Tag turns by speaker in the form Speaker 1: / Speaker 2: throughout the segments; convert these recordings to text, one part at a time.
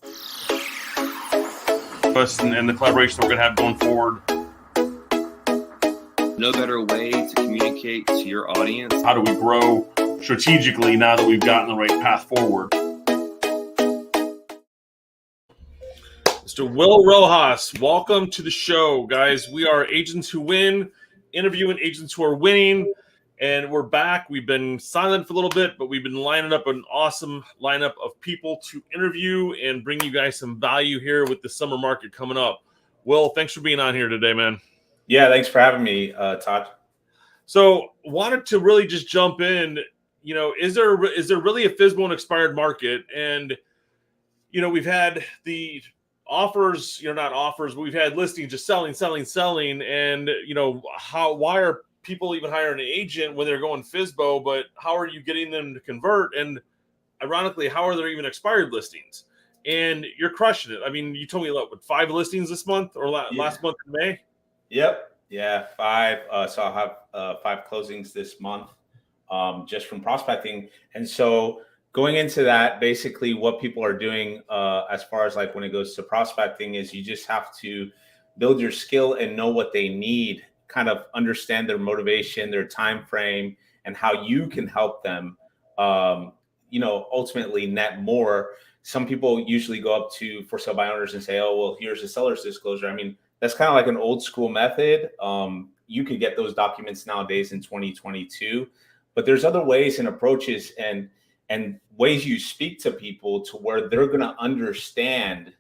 Speaker 1: And the collaboration we're going to have going forward.
Speaker 2: No better way to communicate to your audience.
Speaker 1: How do we grow strategically now that we've gotten the right path forward? Mr. Will Rojas, welcome to the show, guys. We are Agents Who Win, interviewing agents who are winning, and we're back. We've been silent for a little bit, but we've been lining up an awesome lineup of people to interview and bring you guys some value here with the summer market coming up. Will, thanks for being on here today, man.
Speaker 3: Yeah, thanks for having me, Todd.
Speaker 1: So wanted to really just jump in, is there really a FSBO and expired market? And, we've had the offers, not offers, but we've had listings just selling. And, why are people even hiring an agent when they're going FSBO, but how are you getting them to convert? And ironically, how are there even expired listings? And you're crushing it. I mean, you told me, 5 listings this month or last month in May?
Speaker 3: Yep. Yeah, 5. So I'll have 5 closings this month just from prospecting. And so going into that, basically what people are doing as far as when it goes to prospecting is you just have to build your skill and know what they need, kind of understand their motivation, their time frame, and how you can help them, ultimately net more. Some people usually go up to for sale by owners and say, oh, well, here's a seller's disclosure. I mean, that's kind of like an old school method. You could get those documents nowadays in 2022, but there's other ways and approaches and ways you speak to people to where they're going to understand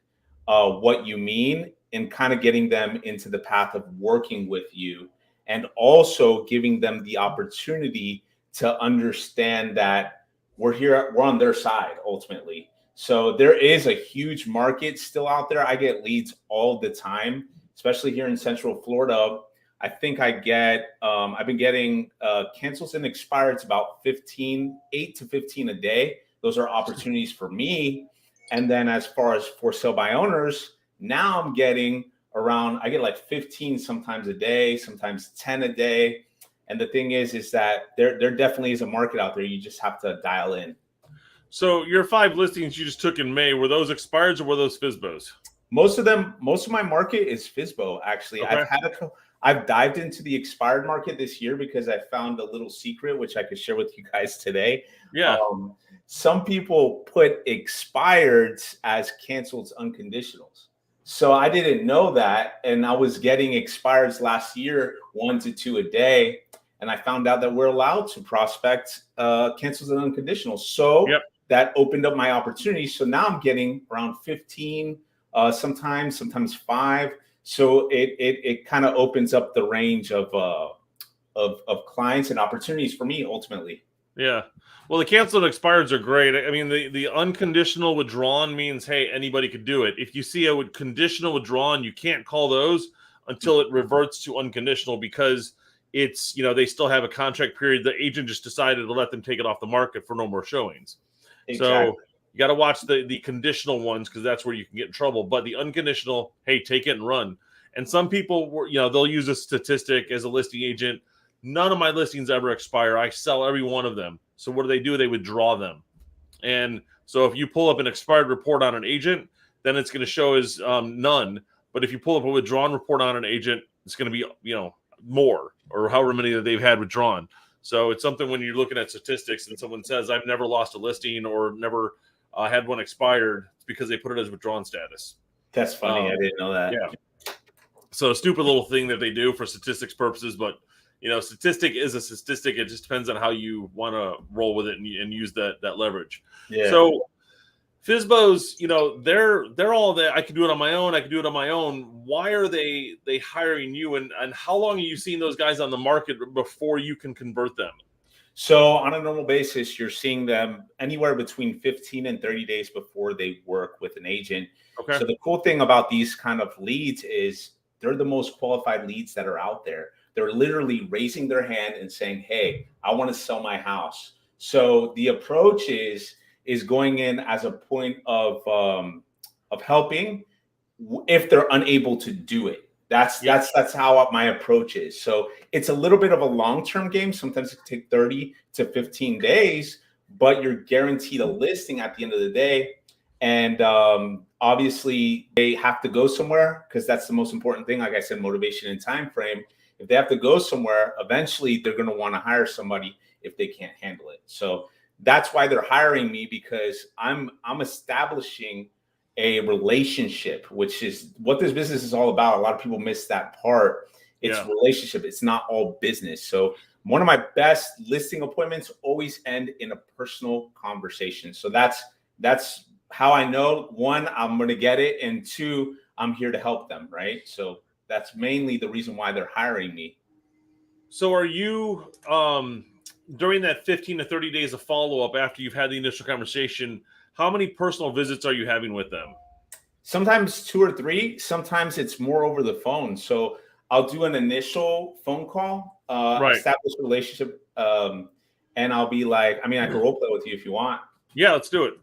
Speaker 3: what you mean, and kind of getting them into the path of working with you, and also giving them the opportunity to understand that we're on their side ultimately. So there is a huge market still out there. I get leads all the time, especially here in Central Florida. I think I've been getting cancels and expireds about 8 to 15 a day. Those are opportunities for me. And then as far as for sale by owners, now I'm getting I get 15 sometimes a day, sometimes 10 a day. And the thing is that there definitely is a market out there. You just have to dial in.
Speaker 1: So your 5 listings you just took in May, were those expireds or were those FSBOs?
Speaker 3: Most of my market is FSBO, actually.
Speaker 1: Okay.
Speaker 3: I've dived into the expired market this year because I found a little secret, which I could share with you guys today.
Speaker 1: Yeah.
Speaker 3: Some people put expireds as canceled unconditionals. So I didn't know that. And I was getting expireds last year, 1 to 2 a day. And I found out that we're allowed to prospect cancels and unconditionals. So that opened up my opportunity. So now I'm getting around 15, sometimes 5. So it kind of opens up the range of clients and opportunities for me ultimately.
Speaker 1: Yeah. Well, the canceled expireds are great. I mean, the unconditional withdrawn means, hey, anybody could do it. If you see a conditional withdrawn, you can't call those until it reverts to unconditional, because it's, they still have a contract period. The agent just decided to let them take it off the market for no more showings.
Speaker 3: Exactly.
Speaker 1: So you got to watch the conditional ones, because that's where you can get in trouble. But the unconditional, hey, take it and run. And some people, they'll use a statistic as a listing agent. None of my listings ever expire. I sell every one of them. So what do? They withdraw them. And so if you pull up an expired report on an agent, then it's going to show as none. But if you pull up a withdrawn report on an agent, it's going to be, more, or however many that they've had withdrawn. So it's something when you're looking at statistics and someone says, I've never lost a listing or never had one expired, it's because they put it as withdrawn status.
Speaker 3: That's funny. I didn't know that.
Speaker 1: Yeah. So a stupid little thing that they do for statistics purposes, but statistic is a statistic. It just depends on how you want to roll with it and use that leverage.
Speaker 3: Yeah.
Speaker 1: So FSBOs, they're all that. I can do it on my own. Why are they hiring you? And how long are you seeing those guys on the market before you can convert them?
Speaker 3: So on a normal basis, you're seeing them anywhere between 15 and 30 days before they work with an agent.
Speaker 1: Okay.
Speaker 3: So the cool thing about these kind of leads is they're the most qualified leads that are out there. They're literally raising their hand and saying, hey, I want to sell my house. So the approach is going in as a point of helping if they're unable to do it. That's how my approach is. So it's a little bit of a long-term game. Sometimes it can take 30 to 15 days, but you're guaranteed a listing at the end of the day. And obviously they have to go somewhere, because that's the most important thing. Like I said, motivation and time frame. If they have to go somewhere, eventually they're going to want to hire somebody if they can't handle it. So that's why they're hiring me, because I'm establishing a relationship, which is what this business is all about. A lot of people miss that part. It's relationship. It's not all business. So one of my best listing appointments always end in a personal conversation. So that's how I know, one, I'm going to get it, and two, I'm here to help them, right? So that's mainly the reason why they're hiring me.
Speaker 1: So are you, during that 15 to 30 days of follow-up after you've had the initial conversation, how many personal visits are you having with them?
Speaker 3: Sometimes 2 or 3. Sometimes it's more over the phone. So I'll do an initial phone call, establish a relationship, and I'll be like, I mean, I can role play with you if you want.
Speaker 1: Yeah, let's do it.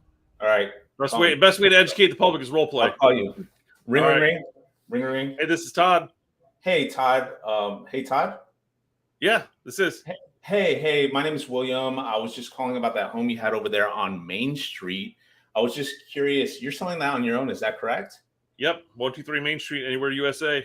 Speaker 3: All right.
Speaker 1: Best way to educate the public is role play.
Speaker 3: I'll call you. Ring.
Speaker 1: Hey, this is Todd.
Speaker 3: Hey, Todd. Hey, Todd.
Speaker 1: Yeah, this is.
Speaker 3: Hey, my name is William. I was just calling about that home you had over there on Main Street. I was just curious. You're selling that on your own, is that correct?
Speaker 1: Yep, 123 Main Street, anywhere USA.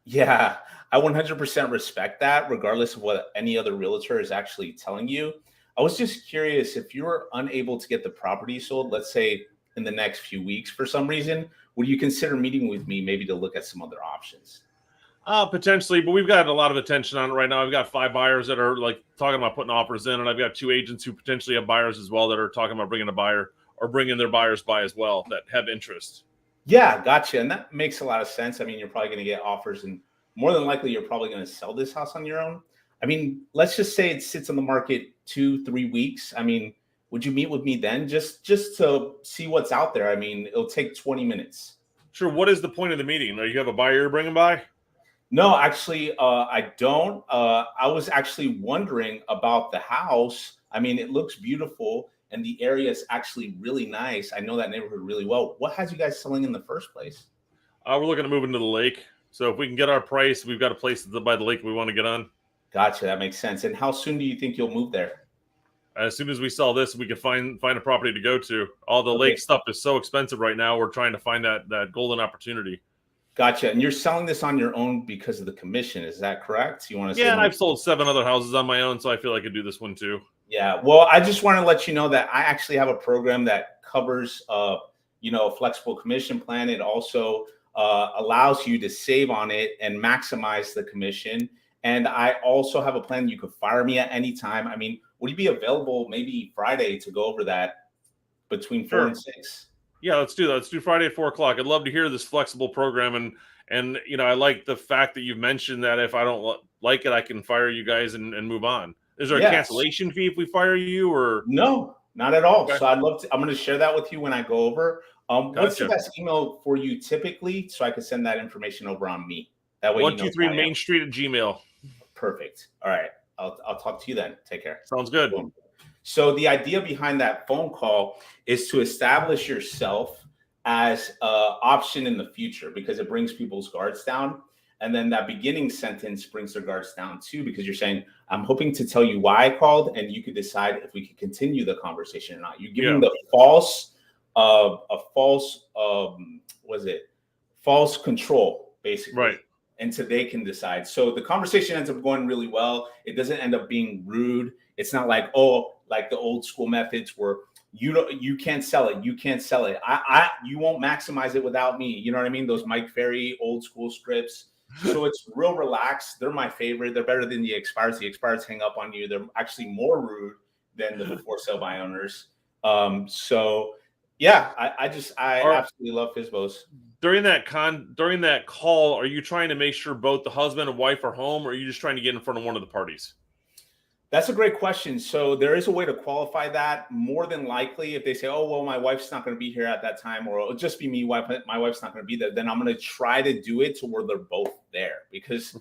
Speaker 3: Yeah, I 100% respect that, regardless of what any other realtor is actually telling you. I was just curious, if you were unable to get the property sold, let's say in the next few weeks for some reason, would you consider meeting with me maybe to look at some other options?
Speaker 1: Potentially, but we've got a lot of attention on it right now. I've got 5 buyers that are like talking about putting offers in, and I've got 2 agents who potentially have buyers as well that are talking about bringing a buyer or bringing their buyers by as well that have interest.
Speaker 3: Yeah, gotcha. And that makes a lot of sense. I mean, you're probably going to get offers, and more than likely, you're probably going to sell this house on your own. I mean, let's just say it sits on the market 2-3 weeks. I mean, would you meet with me then just to see what's out there? I mean, it'll take 20 minutes.
Speaker 1: Sure. What is the point of the meeting? You have a buyer you're bringing by?
Speaker 3: No, actually, I don't. I was actually wondering about the house. I mean, it looks beautiful, and the area is actually really nice. I know that neighborhood really well. What has you guys selling in the first place?
Speaker 1: We're looking to move into the lake. So if we can get our price, we've got a place by the lake we want to get on.
Speaker 3: Gotcha. That makes sense. And how soon do you think you'll move there?
Speaker 1: As soon as we sell this, we can find a property to go to. All the lake stuff is so expensive right now. We're trying to find that golden opportunity.
Speaker 3: Gotcha. And you're selling this on your own because of the commission. Is that correct? You want to?
Speaker 1: Yeah, and I've sold 7 other houses on my own, so I feel I could do this one too.
Speaker 3: Yeah. Well, I just want to let you know that I actually have a program that covers, a flexible commission plan. It also allows you to save on it and maximize the commission. And I also have a plan. You could fire me at any time. I mean, would you be available maybe Friday to go over that between 4 and 6?
Speaker 1: Yeah, let's do that. Let's do Friday at 4:00. I'd love to hear this flexible program, and I like the fact that you've mentioned that if I don't like it, I can fire you guys and move on. Is there a cancellation fee if we fire you, or
Speaker 3: no? Not at all.
Speaker 1: Okay.
Speaker 3: So I'd love to. I'm going to share that with you when I go over.
Speaker 1: Gotcha.
Speaker 3: What's the best email for you typically, so I can send that information over on me? That way,
Speaker 1: 123 Main Street at Gmail.
Speaker 3: Perfect. All right. I'll talk to you then. Take care.
Speaker 1: Sounds good.
Speaker 3: Boom. So the idea behind that phone call is to establish yourself as an option in the future, because it brings people's guards down. And then that beginning sentence brings their guards down too, because you're saying, I'm hoping to tell you why I called, and you could decide if we could continue the conversation or not. You're giving the false control, basically.
Speaker 1: Right.
Speaker 3: And so they can decide. So the conversation ends up going really well. It doesn't end up being rude. It's not like, like the old school methods where you can't sell it. You can't sell it. You won't maximize it without me. You know what I mean? Those Mike Ferry old school scripts. So it's real relaxed. They're my favorite. They're better than the expireds. The expireds hang up on you. They're actually more rude than the before sale by owners. So yeah, I absolutely love FSBOs.
Speaker 1: During that call, are you trying to make sure both the husband and wife are home, or are you just trying to get in front of one of the parties?
Speaker 3: That's a great question. So there is a way to qualify that. More than likely, if they say, oh, well, my wife's not going to be here at that time, or it'll just be me, my wife's not going to be there, then I'm going to try to do it to where they're both there. Because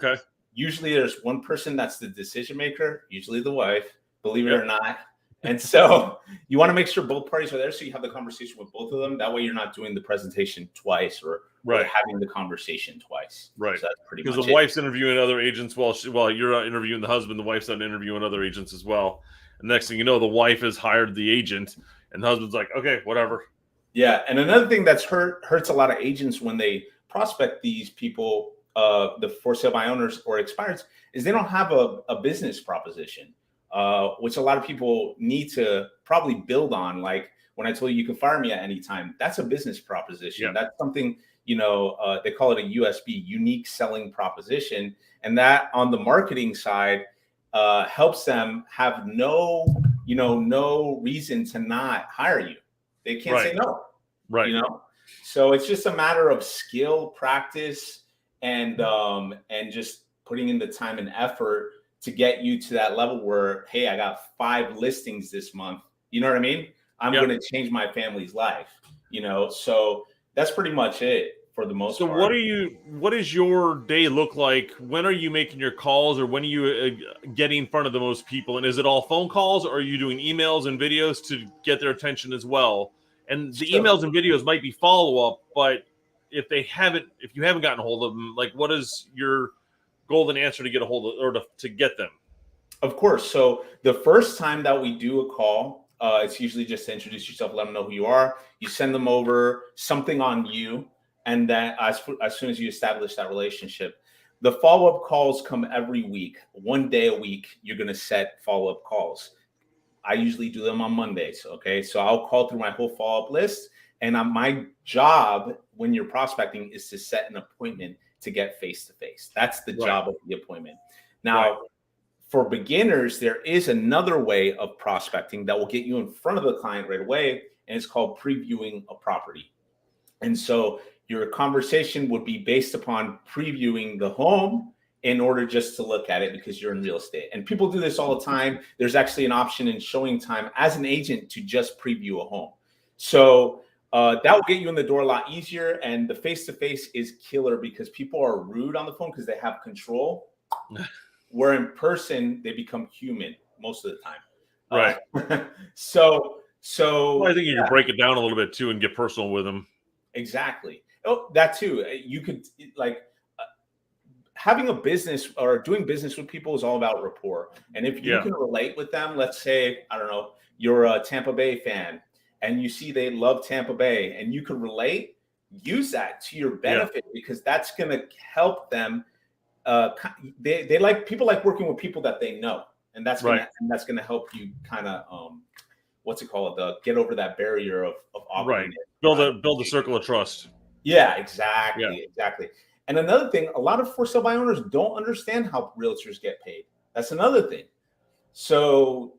Speaker 3: usually there's one person that's the decision maker, usually the wife, believe it or not. And so you want to make sure both parties are there, so you have the conversation with both of them. That way you're not doing the presentation twice or having the conversation twice.
Speaker 1: Right.
Speaker 3: So that's pretty much
Speaker 1: because the wife's interviewing other agents while you're not interviewing the husband. The wife's not interviewing other agents as well. And next thing you know, the wife has hired the agent, and the husband's like, okay, whatever.
Speaker 3: Yeah, and another thing that's hurts a lot of agents when they prospect these people, the for sale by owners or expireds, is they don't have a business proposition, which a lot of people need to probably build on. Like when I told you can fire me at any time, that's a business proposition.
Speaker 1: Yeah.
Speaker 3: That's something, they call it a USB, unique selling proposition, and that on the marketing side helps them have no reason to not hire you. They can't say no.
Speaker 1: Right.
Speaker 3: So it's just a matter of skill, practice, and just putting in the time and effort to get you to that level where, hey, I got 5 listings this month. You know what I mean? I'm going to change my family's life. So that's pretty much it for the most part.
Speaker 1: What does your day look like? When are you making your calls, or when are you getting in front of the most people? And is it all phone calls, or are you doing emails and videos to get their attention as well? And the emails and videos might be follow-up, but if you haven't gotten a hold of them, like, what is your golden answer to get a hold of, or to get them?
Speaker 3: Of course. So the first time that we do a call, it's usually just to introduce yourself, let them know who you are. You send them over something on you. And then as soon as you establish that relationship, the follow-up calls come every week. 1 day a week, you're going to set follow-up calls. I usually do them on Mondays. Okay. So I'll call through my whole follow-up list. And my job when you're prospecting is to set an appointment to get face-to-face. That's the job of the appointment. Now, for beginners, there is another way of prospecting that will get you in front of the client right away. And it's called previewing a property. And so your conversation would be based upon previewing the home in order just to look at it because you're in real estate. And people do this all the time. There's actually an option in showing time as an agent to just preview a home. So that will get you in the door a lot easier. And the face-to-face is killer because people are rude on the phone because they have control. Where in person, they become human most of the time.
Speaker 1: Right.
Speaker 3: So
Speaker 1: I think you can break it down a little bit too and get personal with them.
Speaker 3: Exactly. Oh, that too. You could having a business or doing business with people is all about rapport. And if you can relate with them, let's say, I don't know, you're a Tampa Bay fan and you see they love Tampa Bay and you can relate, use that to your benefit because that's going to help them. They like people like working with people that they know, and that's going to help you kind of get over that barrier of
Speaker 1: awkwardness. Right. Build a circle of trust.
Speaker 3: Yeah, exactly. And another thing, a lot of for sale by owners don't understand how realtors get paid. That's another thing. So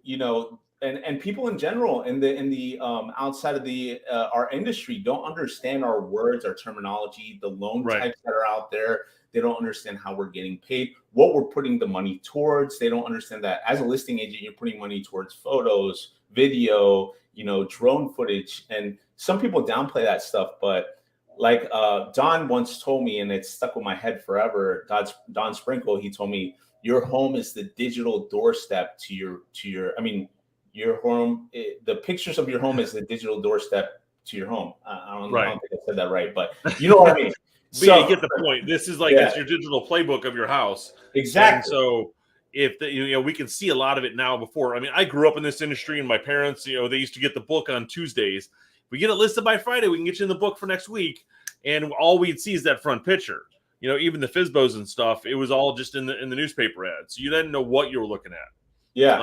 Speaker 3: and people in general in the outside of the our industry don't understand our words, our terminology, the loan types that are out there. They don't understand how we're getting paid, what we're putting the money towards. They don't understand that as a listing agent, you're putting money towards photos, video, drone footage. And some people downplay that stuff. But like Don once told me, and it's stuck with my head forever, Don Sprinkle, he told me, your home is the digital doorstep to your home. The pictures of your home is the digital doorstep to your home. I don't think I said that right, but you know what I mean.
Speaker 1: So you get the point. This is like it's your digital playbook of your house.
Speaker 3: Exactly.
Speaker 1: And so if we can see a lot of it now. Before, I mean, I grew up in this industry, and my parents, they used to get the book on Tuesdays. We get it listed by Friday. We can get you in the book for next week, and all we'd see is that front picture. Even the FSBOs and stuff. It was all just in the newspaper ads. So you didn't know what you were looking at.
Speaker 3: Yeah.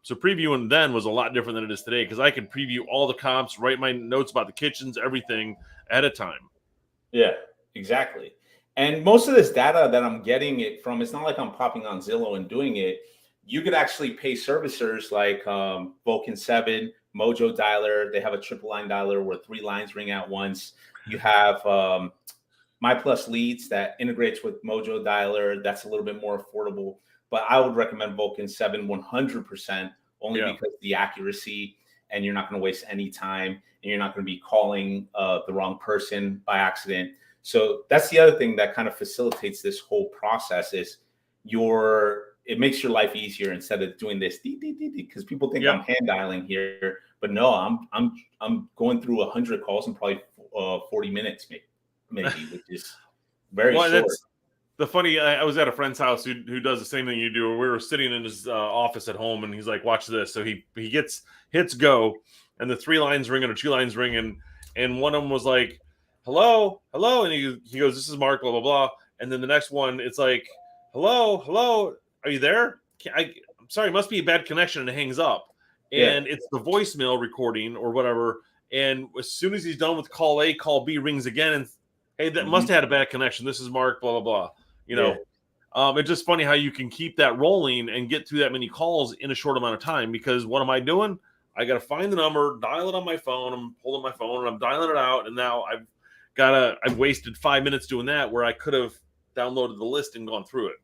Speaker 1: So previewing then was a lot different than it is today because I could preview all the comps, write my notes about the kitchens, everything at a time.
Speaker 3: Yeah. Exactly. And most of this data that I'm getting it from, it's not like I'm popping on Zillow and doing it. You could actually pay servicers like Vulcan 7, Mojo Dialer. They have a triple line dialer where 3 lines ring at once. You have My Plus Leads that integrates with Mojo Dialer. That's a little bit more affordable. But I would recommend Vulcan 7 100% only because the accuracy, and you're not going to waste any time, and you're not going to be calling the wrong person by accident. So that's the other thing that kind of facilitates this whole process is it makes your life easier instead of doing this because people think I'm hand dialing here, but no, I'm going through 100 calls in probably 40 minutes maybe, which is very short.
Speaker 1: That's the funny. I was at a friend's house who does the same thing you do. We were sitting in his office at home, and he's like, "Watch this." So he hits go, and the 3 lines ringing or 2 lines ringing. and one of them was like, hello, and he goes, this is Mark, blah blah blah, and then the next one, it's like, hello, are you there? I'm sorry, it must be a bad connection, and it hangs up, and it's the voicemail recording or whatever, and as soon as he's done with call A, call B rings again, and hey, that must have had a bad connection. This is Mark, blah blah blah. It's just funny how you can keep that rolling and get through that many calls in a short amount of time. Because what am I doing? I got to find the number, dial it on my phone. I'm pulling my phone and I'm dialing it out. And now I've wasted 5 minutes doing that where I could have downloaded the list and gone through it.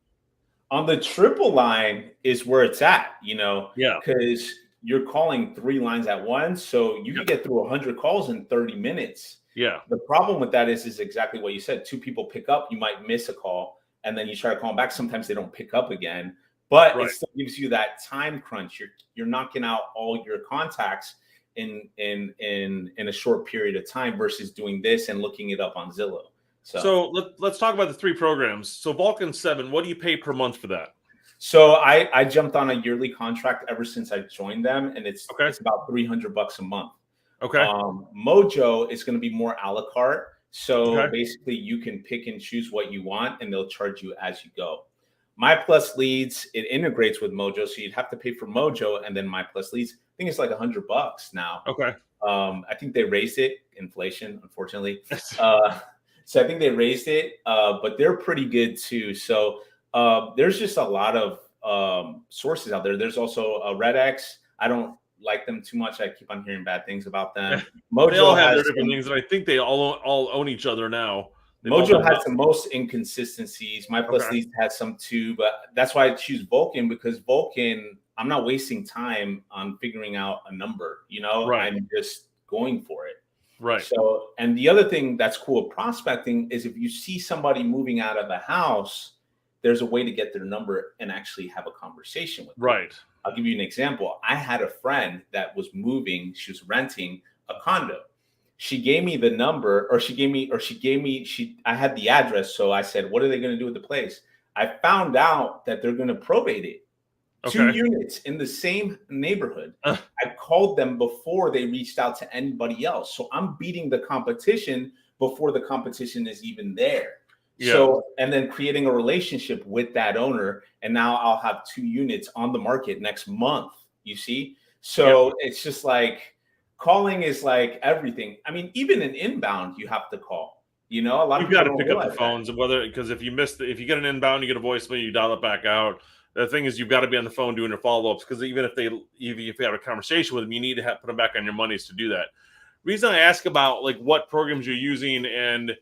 Speaker 3: On the triple line is where it's at,
Speaker 1: Yeah.
Speaker 3: because you're calling 3 lines at once. So you can get through 100 calls in 30 minutes.
Speaker 1: Yeah.
Speaker 3: The problem with that is exactly what you said. 2 people pick up, you might miss a call, and then you try to call them back. Sometimes they don't pick up again. But it still gives you that time crunch. You're knocking out all your contacts in a short period of time versus doing this and looking it up on Zillow.
Speaker 1: So let's talk about the 3 programs. So Vulcan 7, what do you pay per month for that?
Speaker 3: So I jumped on a yearly contract ever since I joined them, and it's about $300 a month.
Speaker 1: Okay.
Speaker 3: Mojo is going to be more a la carte. So basically you can pick and choose what you want, and they'll charge you as you go. My Plus Leads, it integrates with Mojo, so you'd have to pay for Mojo, and then My Plus Leads, I think it's like $100 now.
Speaker 1: Okay.
Speaker 3: I think they raised it, inflation, unfortunately. So I think they raised it, but they're pretty good too. So there's just a lot of sources out there. There's also RedX. I don't like them too much. I keep on hearing bad things about them. Mojo
Speaker 1: they all have their different things, and I think they all own each other now.
Speaker 3: Mojo has the most inconsistencies. My Plus Leads has some too, but that's why I choose Vulcan, because Vulcan, I'm not wasting time on figuring out a number. I'm just going for it.
Speaker 1: Right.
Speaker 3: So, and the other thing that's cool with prospecting is if you see somebody moving out of the house, there's a way to get their number and actually have a conversation with them. Right. I'll give you an example. I had a friend that was moving. She was renting a condo. She gave me the number, I had the address. So I said, what are they going to do with the place? I found out that they're going to probate it. 2 units in the same neighborhood. I called them before they reached out to anybody else. So I'm beating the competition before the competition is even there. Yeah. So, and then creating a relationship with that owner. And now I'll have 2 units on the market next month, you see? So it's just like, calling is like everything. I mean, even in inbound, you have to call. A lot of people
Speaker 1: got to pick up the phones, and because if you if you get an inbound, you get a voicemail, you dial it back out. The thing is, you've got to be on the phone doing your follow-ups, because even if you have a conversation with them, you need to put them back on your monies to do that. Reason I ask about like what programs you're using, and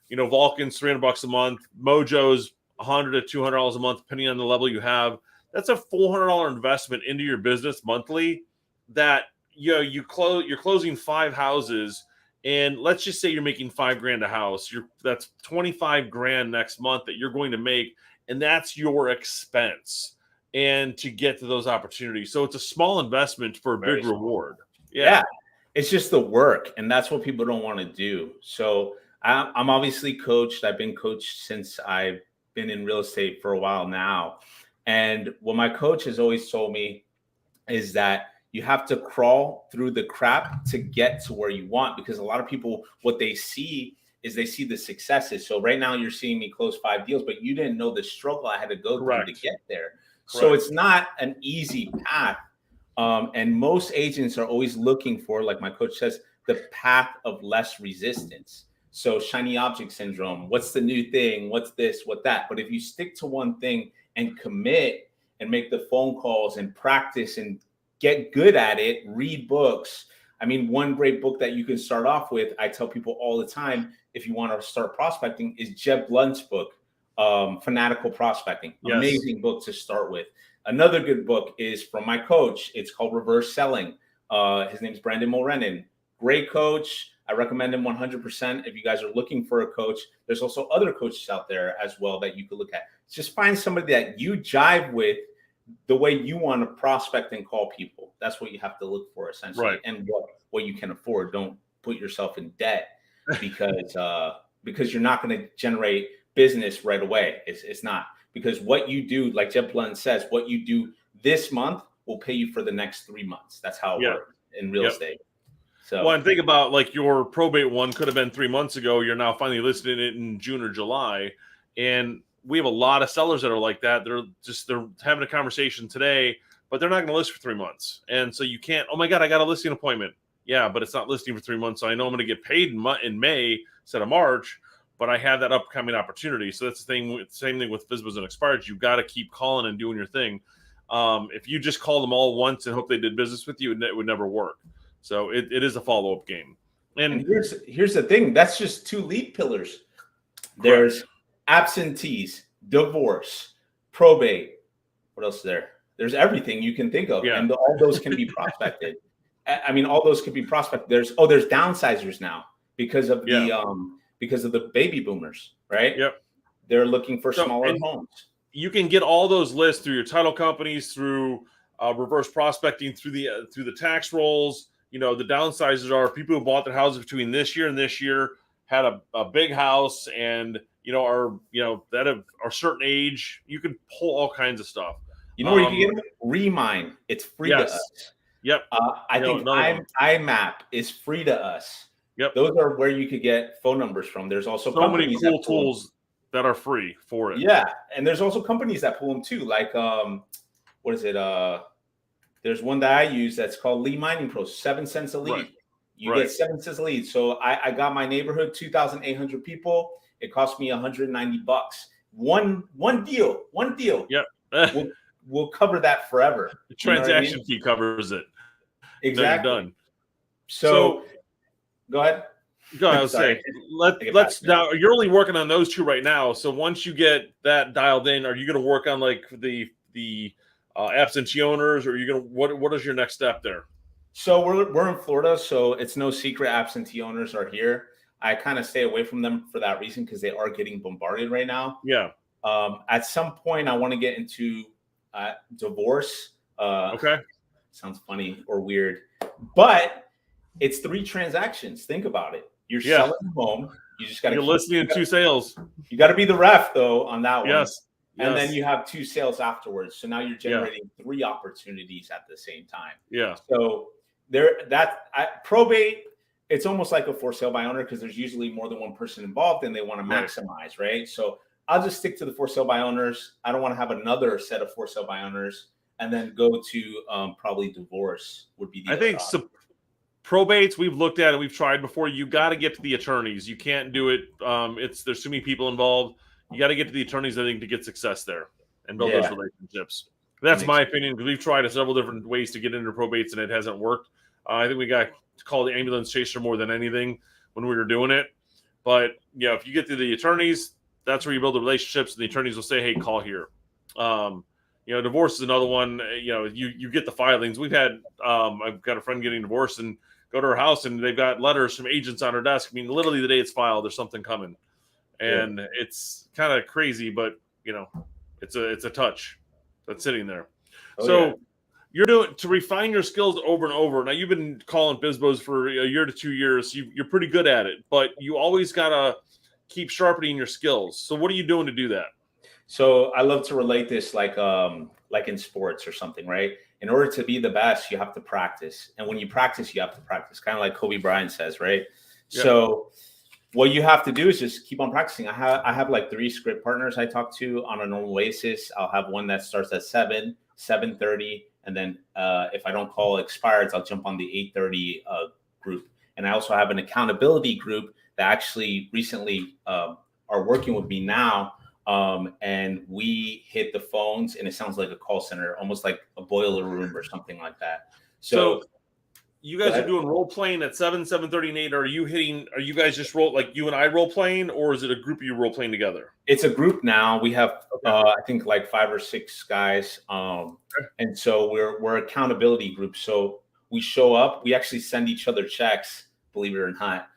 Speaker 1: Vulcan's $300 a month, Mojo's $100 to $200 a month, depending on the level you have. That's a $400 investment into your business monthly. That you're closing 5 houses, and let's just say you're making $5,000 a house. That's $25,000 next month that you're going to make. And that's your expense, and to get to those opportunities. So it's a small investment for a big reward.
Speaker 3: Yeah. It's just the work. And that's what people don't want to do. So I'm obviously coached. I've been coached since I've been in real estate for a while now. And what my coach has always told me is that you have to crawl through the crap to get to where you want, because a lot of people, what they see is they see the successes. So right now you're seeing me close 5 deals, but you didn't know the struggle I had to go through to get there. So it's not an easy path. And most agents are always looking for, like my coach says, the path of less resistance. So shiny object syndrome, what's the new thing? What's this, what that? But if you stick to one thing and commit and make the phone calls and practice and get good at it, read books. I mean, one great book that you can start off with, I tell people all the time, if you want to start prospecting, is Jeb Blunt's book, Fanatical Prospecting. Yes. Amazing book to start with. Another good book is from my coach. It's called Reverse Selling. His name's Brandon Mulrennan. Great coach. I recommend him 100%. If you guys are looking for a coach, there's also other coaches out there as well that you could look at. Just find somebody that you jive with the way you want to prospect and call people. That's what you have to look for, essentially. Right. And what you can afford. Don't put yourself in debt because you're not going to generate business right away. It's not. Because what you do, like Jeb Blunt says, what you do this month will pay you for the next 3 months. That's how it works in real estate. So,
Speaker 1: well, and think about like your probate one could have been 3 months ago. You're now finally listing it in June or July. And we have a lot of sellers that are like that. They're having a conversation today, but they're not going to list for 3 months. And so you can't, oh my God, I got a listing appointment. Yeah, but it's not listing for 3 months. So I know I'm going to get paid in May instead of March, but I have that upcoming opportunity. So that's the thing. Same thing with FSBOs and Expireds. You've got to keep calling and doing your thing. If you just call them all once and hope they did business with you, it would never work. So it is a follow-up game.
Speaker 3: And here's the thing. That's just 2 lead pillars. There's absentees, divorce, probate. What else is there? There's everything you can think of.
Speaker 1: Yeah.
Speaker 3: And all those can be prospected. I mean, all those can be prospected. There's downsizers now because of the baby boomers, right?
Speaker 1: Yep.
Speaker 3: They're looking for smaller homes.
Speaker 1: You can get all those lists through your title companies, through reverse prospecting, through the tax rolls. The downsizers are people who bought their houses between this year and this year, had a big house, and are a certain age. You can pull all kinds of stuff.
Speaker 3: Where you can get them? Remine. It's free to us.
Speaker 1: Yep.
Speaker 3: I think IMAP is free to us.
Speaker 1: Yep.
Speaker 3: Those are where you could get phone numbers from. There's also
Speaker 1: so many cool tools that are free for it.
Speaker 3: Yeah, and there's also companies that pull them too. Like what is it? There's one that I use that's called Lead Mining Pro. 7 cents a lead.
Speaker 1: Right.
Speaker 3: You get 7 cents a lead. So I got my neighborhood 2,800 people. It cost me $190. One deal.
Speaker 1: Yep.
Speaker 3: We'll cover that forever.
Speaker 1: The transaction fee covers it.
Speaker 3: Exactly.
Speaker 1: Done.
Speaker 3: So go ahead.
Speaker 1: Go ahead. I was saying, let's now. You're only working on those 2 right now. So once you get that dialed in, are you going to work on like the absentee owners, or are you going to what is your next step there?
Speaker 3: So we're in Florida, so it's no secret absentee owners are here. I kind of stay away from them for that reason because they are getting bombarded right now.
Speaker 1: Yeah.
Speaker 3: At some point, I want to get into divorce.
Speaker 1: Okay.
Speaker 3: Sounds funny or weird, but it's 3 transactions. Think about it. You're selling a home. You just got to.
Speaker 1: You're listening to 2 sales.
Speaker 3: You got to be the ref though on that one.
Speaker 1: Yes.
Speaker 3: And then you have 2 sales afterwards. So now you're generating 3 opportunities at the same time.
Speaker 1: Yeah.
Speaker 3: So probate, it's almost like a for sale by owner because there's usually more than one person involved and they want to maximize, right? So I'll just stick to the for sale by owners. I don't want to have another set of for sale by owners and then go to probably divorce would be the
Speaker 1: I think probates we've looked at and we've tried before. You got to get to the attorneys. You can't do it. There's too many people involved. You got to get to the attorneys, I think, to get success there and build those relationships. That's my opinion because we've tried several different ways to get into probates and it hasn't worked. I think we got to call the ambulance chaser more than anything when we were doing it. But if you get to the attorneys, that's where you build the relationships, and the attorneys will say, "Hey, call here." Divorce is another one. You get the filings. We've had I've got a friend getting divorced and go to her house, and they've got letters from agents on her desk. I mean, literally the day it's filed, there's something coming, and it's kind of crazy, but it's a touch that's sitting there. You're doing to refine your skills over and over. Now you've been calling FSBOs for a year to 2 years. You're pretty good at it, but you always gotta keep sharpening your skills. So what are you doing to do that?
Speaker 3: So I love to relate this like in sports or something, right? In order to be the best, you have to practice. And when you practice, you have to practice. Kind of like Kobe Bryant says, right? Yeah. So what you have to do is just keep on practicing. I have like 3 script partners I talk to on a normal basis. I'll have one that starts at 7, 7:30. And then if I don't call expireds, I'll jump on the 8:30 group. And I also have an accountability group that actually recently are working with me now. And we hit the phones and it sounds like a call center, almost like a boiler room or something like that. So
Speaker 1: you guys are doing role playing at 7, 7:30, and 8. Are you guys just like you and I role playing, or is it a group of you role playing together?
Speaker 3: It's a group now. We have, I think like 5 or 6 guys. And so we're accountability groups. So we show up, we actually send each other checks, believe it or not.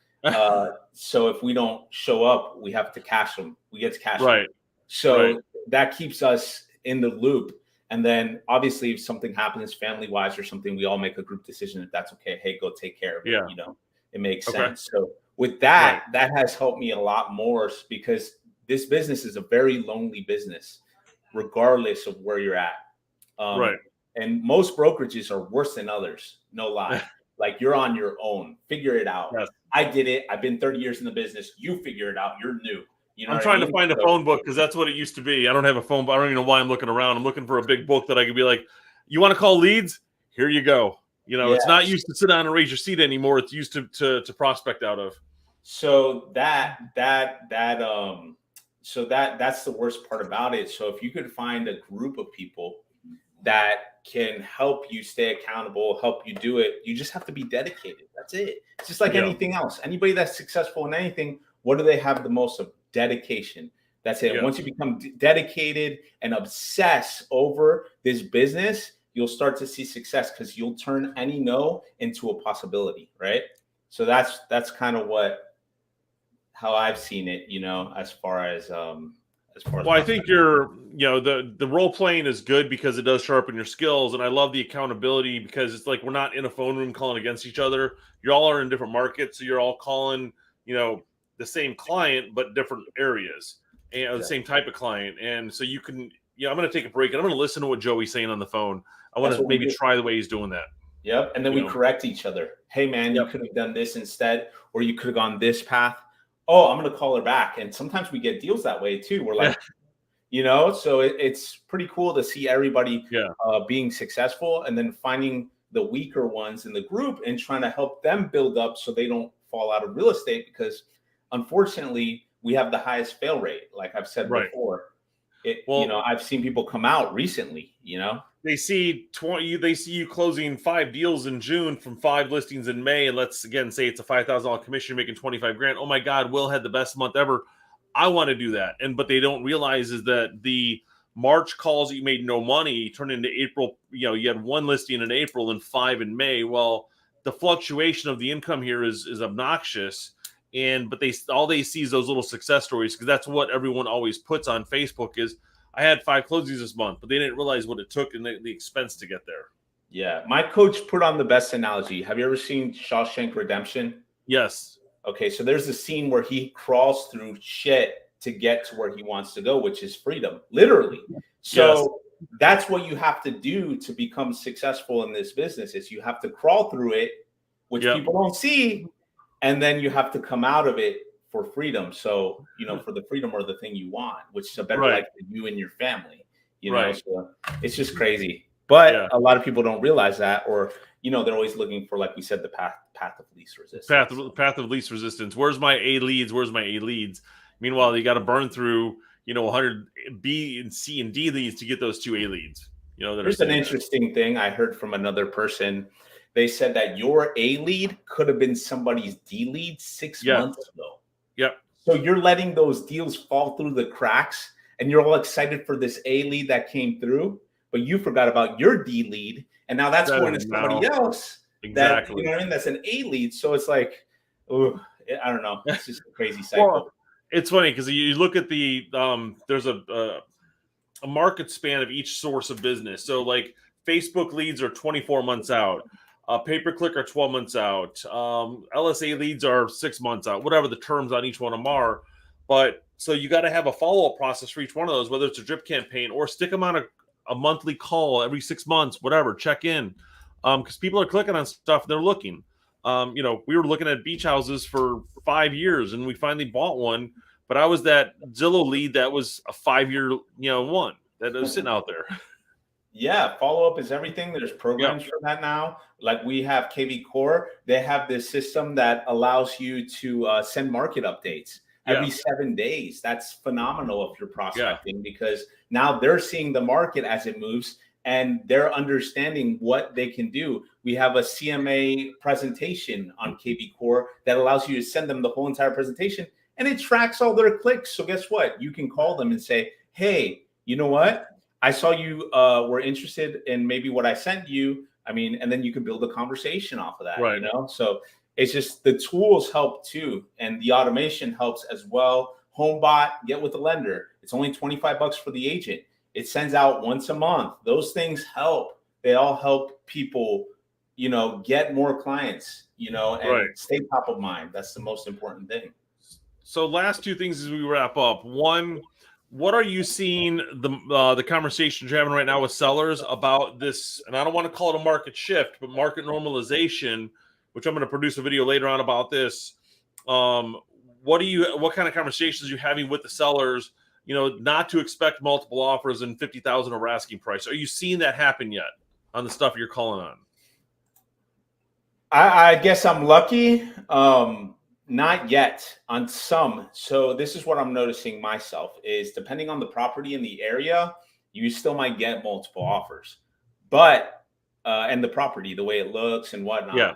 Speaker 3: So if we don't show up, we have to cash them. We get to cash them. So that keeps us in the loop. And then obviously if something happens family wise or something, we all make a group decision. If that's okay, hey, go take care of it. It makes sense. So with that, that has helped me a lot more because this business is a very lonely business, regardless of where you're at. And most brokerages are worse than others. No lie. Like you're on your own. Figure it out.
Speaker 1: Yes.
Speaker 3: I did it. I've been 30 years in the business. You figure it out. You're new. You know,
Speaker 1: I'm trying to find a phone book because that's what it used to be. I don't have a phone book. I don't even know why I'm looking around. I'm looking for a big book that I could be like, you want to call leads? Here you go. You know, it's not used to sit down and raise your seat anymore. It's used to prospect out of.
Speaker 3: So that's the worst part about it. So if you could find a group of people that can help you stay accountable, help you do it, you just have to be dedicated. That's it. It's just like anything else. Anybody that's successful in anything, what do they have the most of? Dedication. That's it. Once you become dedicated and obsess over this business, you'll start to see success because you'll turn any no into a possibility, right? So that's kind of how I've seen it, you know, as far as well,
Speaker 1: I think the role playing is good because it does sharpen your skills, and I love the accountability because it's like we're not in a phone room calling against each other. You all are in different markets, so you're all calling, you know, the same client but different areas, and the same type of client. And so you can, I'm going to take a break and I'm going to listen to what Joey's saying on the phone. I want to maybe try the way he's doing that.
Speaker 3: Yep. And then we correct each other. Hey man, you could have done this instead, or you could have gone this path. Oh, I'm going to call her back. And sometimes we get deals that way too. We're like, you know, so it's pretty cool to see everybody being successful and then finding the weaker ones in the group and trying to help them build up so they don't fall out of real estate, because unfortunately we have the highest fail rate. Like I've said before, I've seen people come out recently, you know,
Speaker 1: they see you closing 5 deals in June from 5 listings in May. And let's again say it's a $5,000 commission, making 25 grand. Oh my God, Will had the best month ever. I want to do that. But they don't realize is that the March calls that you made no money turned into April. You know, you had 1 listing in April and 5 in May. Well, the fluctuation of the income here is obnoxious. But all they see is those little success stories, because that's what everyone always puts on Facebook is, I had 5 closings this month, but they didn't realize what it took and the expense to get there.
Speaker 3: Yeah. My coach put on the best analogy. Have you ever seen Shawshank Redemption?
Speaker 1: Yes.
Speaker 3: Okay. So there's a scene where he crawls through shit to get to where he wants to go, which is freedom, literally. So that's what you have to do to become successful in this business is you have to crawl through it, which people don't see. And then you have to come out of it for freedom. So, you know, for the freedom or the thing you want, which is a better life for you and your family, you know, so it's just crazy. But a lot of people don't realize that, or, you know, they're always looking for, like we said, the path of least resistance.
Speaker 1: Path of least resistance. Where's my A leads? Where's my A leads? Meanwhile, you got to burn through, 100 B and C and D leads to get those 2 A leads. You know,
Speaker 3: there's an interesting thing I heard from another person. They said that your A lead could have been somebody's D lead 6 months ago.
Speaker 1: Yep.
Speaker 3: So you're letting those deals fall through the cracks, and you're all excited for this A lead that came through, but you forgot about your D lead, and now that's going to somebody else. Exactly. That, you know what I mean? That's an A lead. So it's like, I don't know. It's just a crazy cycle.
Speaker 1: Well, it's funny because you look at the there's a market span of each source of business. So like Facebook leads are 24 months out. Pay-per-click are 12 months out. LSA leads are 6 months out, whatever the terms on each one of them are. But so you got to have a follow-up process for each one of those, whether it's a drip campaign or stick them on a monthly call every 6 months, whatever, check in. Because people are clicking on stuff, they're looking. We were looking at beach houses for 5 years and we finally bought one, but I was that Zillow lead that was a 5-year, one that was sitting out there.
Speaker 3: Yeah, follow-up is everything. There's programs for that now. Like we have KV Core. They have this system that allows you to send market updates every 7 days. That's phenomenal if you're prospecting because now they're seeing the market as it moves and they're understanding what they can do. We have a CMA presentation on KV Core that allows you to send them the whole entire presentation and it tracks all their clicks. So guess what? You can call them and say, hey, you know what? I saw you were interested in maybe what I sent you. I mean, and then you can build a conversation off of that, you know? So it's just the tools help too. And the automation helps as well. HomeBot, get with the lender. It's only $25 for the agent. It sends out once a month. Those things help. They all help people, get more clients, and stay top of mind. That's the most important thing.
Speaker 1: So last 2 things as we wrap up. One, what are you seeing the conversations you're having right now with sellers about this? And I don't want to call it a market shift, but market normalization which I'm going to produce a video later on about this. What kind of conversations are you having with the sellers? Not to expect multiple offers and 50,000 over asking price. Are you seeing that happen yet on the stuff you're calling on?
Speaker 3: I guess I'm lucky. Not yet on some. So this is what I'm noticing myself is depending on the property in the area, you still might get multiple offers, but and the property, the way it looks and whatnot.
Speaker 1: Yeah.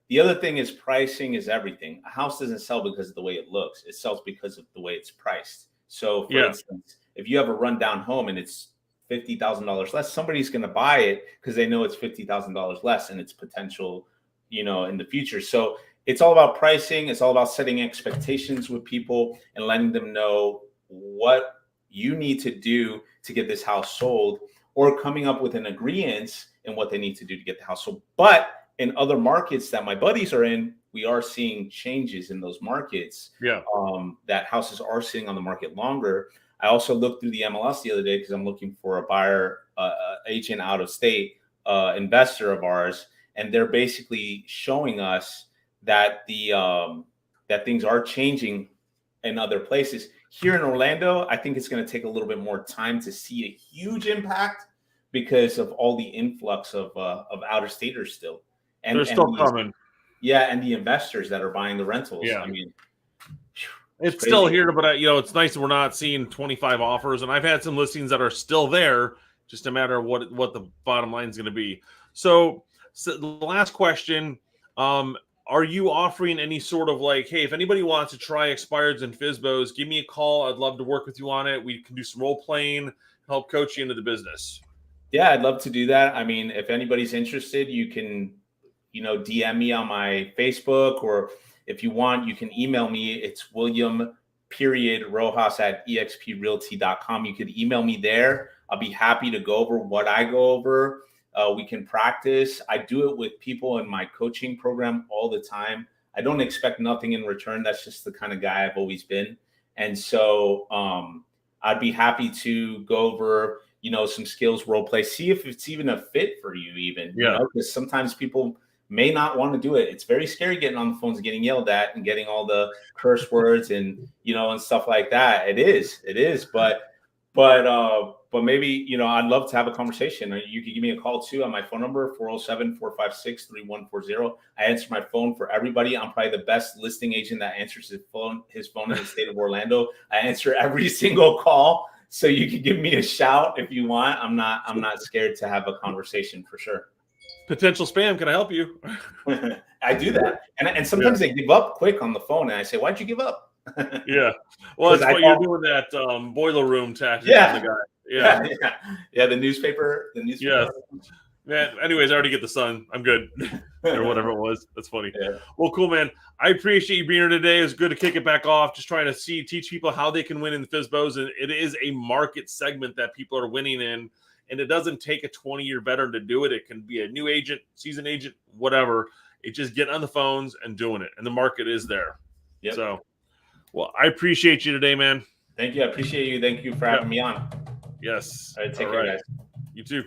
Speaker 3: The other thing is pricing is everything. A house doesn't sell because of the way it looks. It sells because of the way it's priced. So for instance, if you have a rundown home and it's $50,000 less, somebody's going to buy it because they know it's $50,000 less and its potential, in the future. So it's all about pricing. It's all about setting expectations with people and letting them know what you need to do to get this house sold, or coming up with an agreement in what they need to do to get the house sold. But in other markets that my buddies are in, we are seeing changes in those markets.
Speaker 1: Yeah.
Speaker 3: That houses are sitting on the market longer. I also looked through the MLS the other day because I'm looking for a buyer, agent out of state, investor of ours, and they're basically showing us that that things are changing in other places. Here in Orlando, I think it's going to take a little bit more time to see a huge impact because of all the influx of out-of-staters still.
Speaker 1: And they're still coming.
Speaker 3: Yeah, and the investors that are buying the rentals.
Speaker 1: Yeah.
Speaker 3: I mean,
Speaker 1: it's still here, but it's nice that we're not seeing 25 offers. And I've had some listings that are still there, just a matter of what the bottom line is going to be. So the last question, are you offering any sort of hey, if anybody wants to try expireds and FSBOs, give me a call. I'd love to work with you on it. We can do some role playing, help coach you into the business.
Speaker 3: Yeah, I'd love to do that. I mean, if anybody's interested, you can, DM me on my Facebook, or if you want, you can email me. It's William.Rojas@exprealty.com. You could email me there. I'll be happy to go over what I go over. We can practice. I do it with people in my coaching program all the time. I don't expect nothing in return. That's just the kind of guy I've always been. And so I'd be happy to go over, some skills, role play, see if it's even a fit for you even, because sometimes people may not want to do it. It's very scary getting on the phones and getting yelled at and getting all the curse words and, and stuff like that. It is, but maybe, I'd love to have a conversation. You could give me a call too on my phone number, 407-456-3140. I answer my phone for everybody. I'm probably the best listing agent that answers his phone in the state of Orlando. I answer every single call. So you can give me a shout if you want. I'm not scared to have a conversation for sure.
Speaker 1: Potential spam. Can I help you?
Speaker 3: I do that. And sometimes they give up quick on the phone. And I say, why'd you give up?
Speaker 1: Yeah. Well, it's what you're doing that boiler room tactic.
Speaker 3: Yeah.
Speaker 1: On the guy.
Speaker 3: Yeah. The newspaper.
Speaker 1: Yeah. Man, anyways, I already get the sun. I'm good. Or whatever it was. That's funny. Yeah. Well, cool, man. I appreciate you being here today. It was good to kick it back off. Just trying to teach people how they can win in the FSBOs. And it is a market segment that people are winning in. And it doesn't take a 20-year veteran to do it. It can be a new agent, seasoned agent, whatever. It's just getting on the phones and doing it. And the market is there. Yep. So, well, I appreciate you today, man.
Speaker 3: Thank you. I appreciate you. Thank you for having me on.
Speaker 1: Yes.
Speaker 3: All right, take care, guys.
Speaker 1: You too.